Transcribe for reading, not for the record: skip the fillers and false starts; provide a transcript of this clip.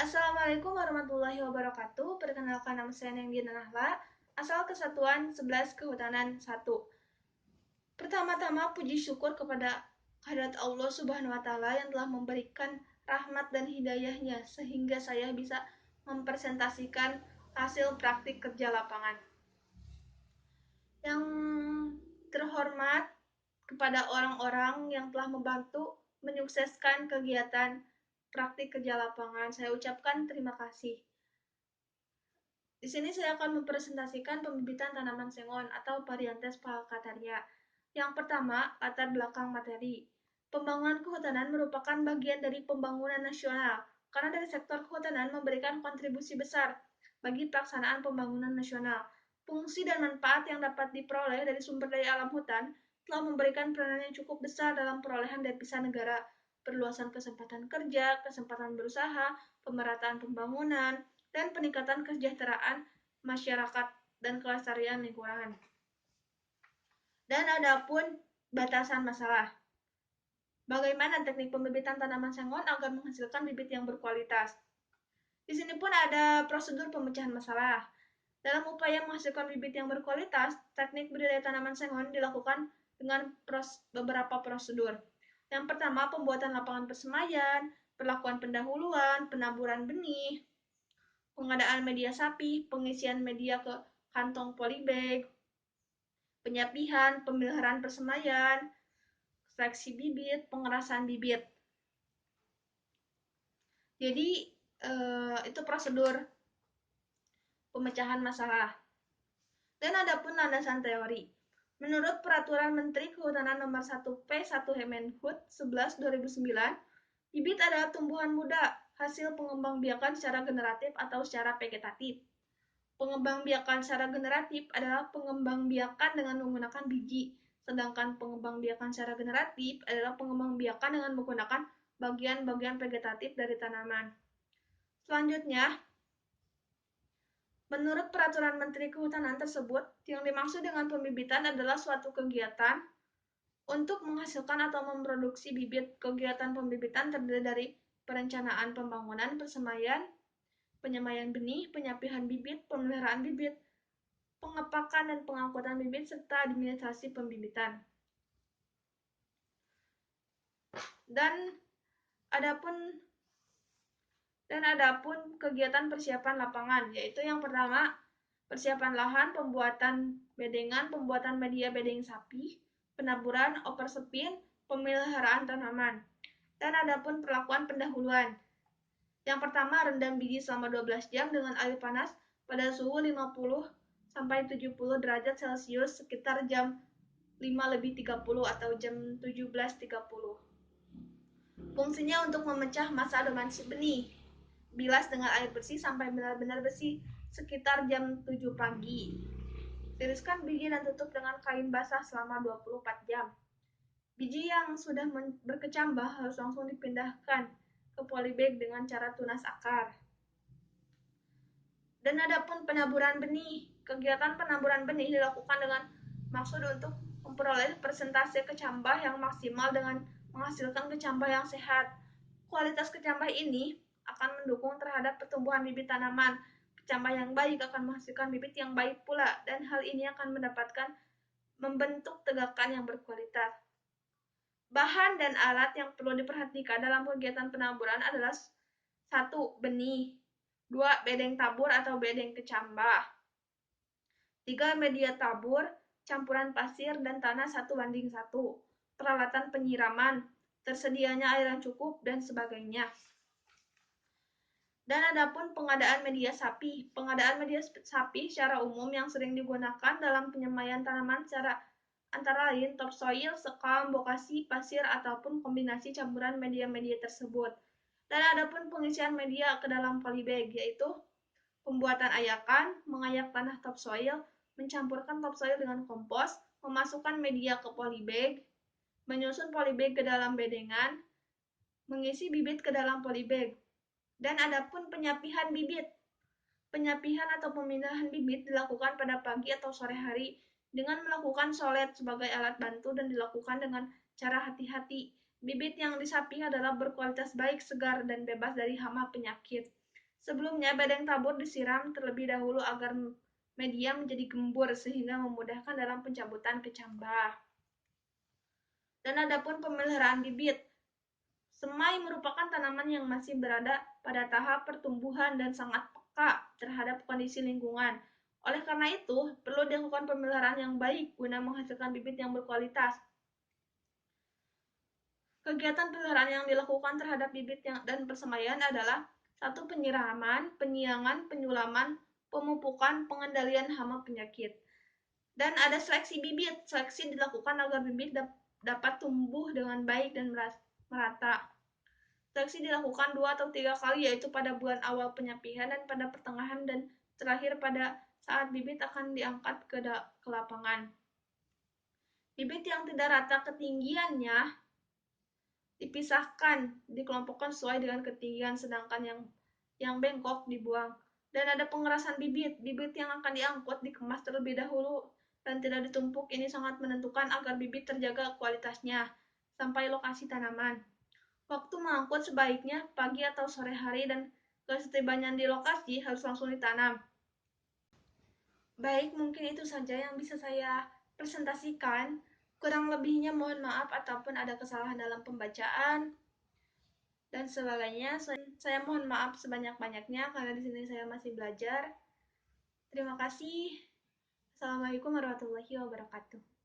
Assalamualaikum warahmatullahi wabarakatuh. Perkenalkan, nama saya Nengdina Nahla, asal Kesatuan 11 Kehutanan 1. Pertama-tama puji syukur kepada kehadirat Allah Subhanahu wa taala yang telah memberikan rahmat dan hidayahnya sehingga saya bisa mempresentasikan hasil praktik kerja lapangan. Yang terhormat kepada orang-orang yang telah membantu menyukseskan kegiatan praktik kerja lapangan, saya ucapkan terima kasih. Di sini saya akan mempresentasikan pembibitan tanaman sengon atau Pharianthus falcataria. Yang pertama, latar belakang materi. Pembangunan kehutanan merupakan bagian dari pembangunan nasional, karena dari sektor kehutanan memberikan kontribusi besar bagi pelaksanaan pembangunan nasional. Fungsi dan manfaat yang dapat diperoleh dari sumber daya alam hutan telah memberikan peranan yang cukup besar dalam perolehan devisa negara, perluasan kesempatan kerja, kesempatan berusaha, pemerataan pembangunan, dan peningkatan kesejahteraan masyarakat dan kelestarian lingkungan. Dan adapun batasan masalah. Bagaimana teknik pembibitan tanaman sengon agar menghasilkan bibit yang berkualitas? Di sini pun ada prosedur pemecahan masalah. Dalam upaya menghasilkan bibit yang berkualitas, teknik budidaya tanaman sengon dilakukan dengan beberapa prosedur. Yang pertama, pembuatan lapangan persemaian, perlakuan pendahuluan, penaburan benih, pengadaan media sapi, pengisian media ke kantong polybag, penyapihan, pemeliharaan persemaian, seleksi bibit, pengerasan bibit. Jadi itu prosedur pemecahan masalah. Dan adapun landasan teori. Menurut Peraturan Menteri Kehutanan Nomor 1P 1 Kemenhub 11/2009, bibit adalah tumbuhan muda hasil pengembangbiakan secara generatif atau secara vegetatif. Pengembangbiakan secara generatif adalah pengembangbiakan dengan menggunakan biji, sedangkan pengembangbiakan secara generatif adalah pengembangbiakan dengan menggunakan bagian-bagian vegetatif dari tanaman. Selanjutnya, menurut Peraturan Menteri Kehutanan tersebut, yang dimaksud dengan pembibitan adalah suatu kegiatan untuk menghasilkan atau memproduksi bibit. Kegiatan pembibitan terdiri dari perencanaan pembangunan persemaian, penyemaian benih, penyapihan bibit, pemeliharaan bibit, pengepakan dan pengangkutan bibit, serta administrasi pembibitan. Dan adapun kegiatan persiapan lapangan, yaitu yang pertama, persiapan lahan, pembuatan bedengan, pembuatan media bedeng sapi, penaburan, overspin, pemeliharaan tanaman. Dan adapun perlakuan pendahuluan. Yang pertama, rendam biji selama 12 jam dengan air panas pada suhu 50 sampai 70 derajat Celcius sekitar jam 5:30 atau jam 17:30. Fungsinya untuk memecah massa dormansi benih. Bilas dengan air bersih sampai benar-benar bersih sekitar jam 7 pagi. Tiriskan biji dan tutup dengan kain basah selama 24 jam. Biji yang sudah berkecambah harus langsung dipindahkan ke polybag dengan cara tunas akar. Dan adapun penaburan benih, kegiatan penaburan benih dilakukan dengan maksud untuk memperoleh persentase kecambah yang maksimal dengan menghasilkan kecambah yang sehat. Kualitas kecambah ini akan mendukung terhadap pertumbuhan bibit tanaman. Kecambah yang baik akan menghasilkan bibit yang baik pula, dan hal ini akan membentuk tegakan yang berkualitas. Bahan dan alat yang perlu diperhatikan dalam kegiatan penaburan adalah 1. Benih, 2. Bedeng tabur atau bedeng kecambah, 3. Media tabur, campuran pasir dan tanah 1:1, peralatan penyiraman, tersedianya air yang cukup, dan sebagainya. Dan adapun pengadaan media sapi. Pengadaan media sapi secara umum yang sering digunakan dalam penyemaian tanaman secara antara lain topsoil, sekam, bokasi, pasir, ataupun kombinasi campuran media-media tersebut. Dan adapun pengisian media ke dalam polybag, yaitu pembuatan ayakan, mengayak tanah topsoil, mencampurkan topsoil dengan kompos, memasukkan media ke polybag, menyusun polybag ke dalam bedengan, mengisi bibit ke dalam polybag. Dan adapun penyapihan bibit. Penyapihan atau pemindahan bibit dilakukan pada pagi atau sore hari dengan melakukan solet sebagai alat bantu dan dilakukan dengan cara hati-hati. Bibit yang disapi adalah berkualitas baik, segar, dan bebas dari hama penyakit. Sebelumnya, bedeng tabur disiram terlebih dahulu agar media menjadi gembur sehingga memudahkan dalam pencabutan kecambah. Dan adapun pemeliharaan bibit, semai merupakan tanaman yang masih berada pada tahap pertumbuhan dan sangat peka terhadap kondisi lingkungan. Oleh karena itu, perlu dilakukan pemeliharaan yang baik guna menghasilkan bibit yang berkualitas. Kegiatan pemeliharaan yang dilakukan terhadap bibit dan persemaian adalah satu, penyiraman, penyiangan, penyulaman, pemupukan, pengendalian hama penyakit. Dan ada seleksi bibit. Seleksi dilakukan agar bibit dapat tumbuh dengan baik dan merata. Seleksi dilakukan 2 atau 3 kali, yaitu pada bulan awal penyapihan dan pada pertengahan dan terakhir pada saat bibit akan diangkat ke lapangan. Bibit yang tidak rata ketinggiannya dipisahkan, dikelompokkan sesuai dengan ketinggian, sedangkan yang bengkok dibuang. Dan ada pengerasan bibit. Bibit yang akan diangkut dikemas terlebih dahulu dan tidak ditumpuk. Ini sangat menentukan agar bibit terjaga kualitasnya sampai lokasi tanaman. Waktu mengangkut sebaiknya pagi atau sore hari, dan kesetibanya di lokasi harus langsung ditanam. Baik, mungkin itu saja yang bisa saya presentasikan. Kurang lebihnya mohon maaf ataupun ada kesalahan dalam pembacaan dan sebagainya. Saya mohon maaf sebanyak-banyaknya karena di sini saya masih belajar. Terima kasih. Assalamualaikum warahmatullahi wabarakatuh.